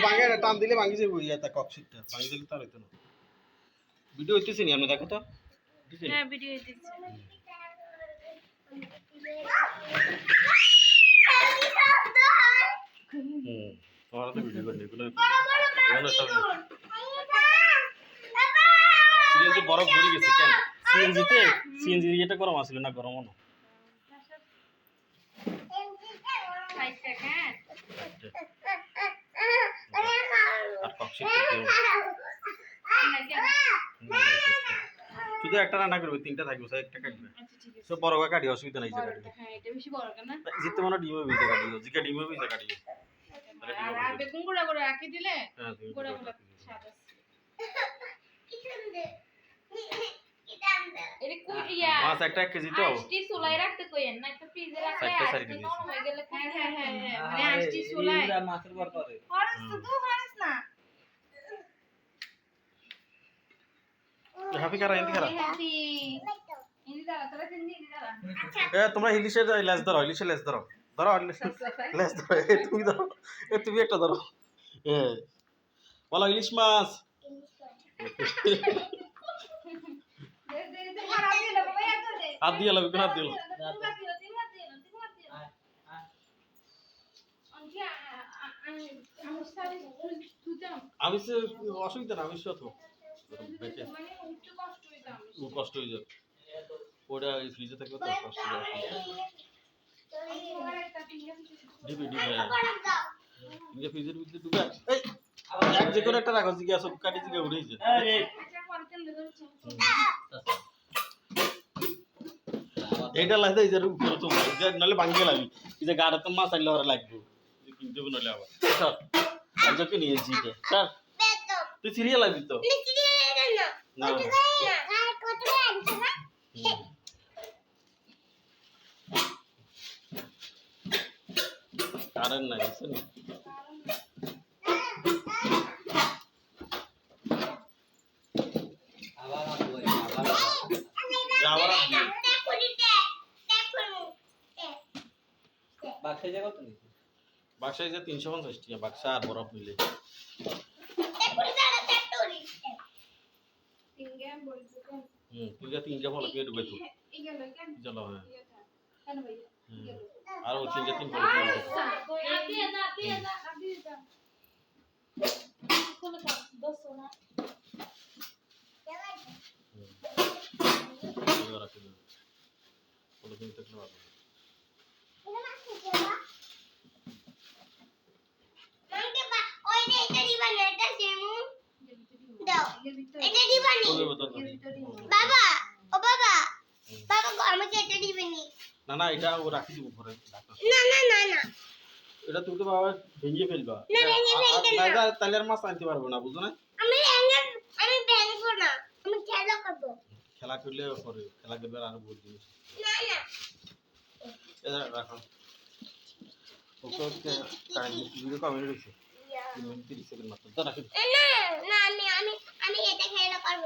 ভাঙে টান দিলে ভাঙি যাবে ইয়া ককশিটটা ভাঙি দিলে তার হইতো না ভিডিও হইতেছে নি আপনি দেখো তো হ্যাঁ ভিডিও হইতেছে তোমার তো ভিডিও করে এগুলো সিএনজি বরফ ভরে গেছে কেন সিএনজি এটা গরম আসলে না গরম না আর ককশিট শুধু একটা রান্না করবে তিনটা থাকবে স্যার একটা কাটবে সব বড় করে কাটি অসুবিধা নাই স্যার কাটি হ্যাঁ এটা বেশি বড় কেন জিততে মনে ডিমে ভিজে কাটিও জিকা ডিমে ভিজে কাটিও আর বেগুন গুঁড়া করে রাখি দিলে হ্যাঁ তুমি গুঁড়া গুঁড়া স্বাদ আছে এটা কই ইয়া মাছ একটা 1 কেজি তো আষ্টি চুলাই রাখতে কইেন না একটা ফ্রিজে রাখলে আষ্টি নরম হয়ে গেলে হ্যাঁ মানে আষ্টি চুলাই এটা মাছের বর করে খরচ তো খরচ না হাফি কারা ইন্দি কারা হ্যাপি ইনি দাঁড়া তোরা তিনদিন দাঁড়া এ তোমরা ইলিশের লেজ ধরো ইলিশের লেজ ধরো ধরো লেজ ধরো এ তুমি ধরো এ তুমি একটা ধরো এ বলো ইলিশ মাছ হাত দিয়ে লাগবে হাত দিয়ে আমি অসুবিধা না আমি তো কষ্ট হয়ে যাবে ওটা ফ্রিজে থাকবে তো কষ্ট হয়ে ডিবি ডিবি ফ্রিজের ভিতরে ঢুকে এই এক যে কোনো একটা রাখো জিজ্ঞাসা সব কাটি জিজ্ঞাসা উঠেছে এইটা লাগতে এই যে উপরে তো নাহলে ভাঙি গেলাম এই যে গাড়া তো মাছ আনলে ওরা লাগবে কিনতে নাহলে আবার স্যার আজকে নিয়েছি এটা স্যার তুই সিরিয়াল লাগবি তো না কারেন্ট নাই বুঝছেন আবার বাক্সায় যে 350 টাকা বাক্সা আর বরফ মিলে তুই যা 3 বল কে ডুবে তো চলো হ্যাঁ আর ও 3 বল না না এটা ও রাখি দিব পরে এটা তুমি তো বাবা ভেঙে ফেলবা না তাহলে আর মাছ আনতে পারবো না বুঝো না আমি ভেঙবো না আমি খেলা করব খেলা করলে পরে খেলা করবে আর বহুত জিনিস না এটা রাখো ওকে টাইম ভিডিও কমেন্ট রয়েছে 30 সেকেন্ড মাত্র তো রাখি না আমি এটা খেলা করব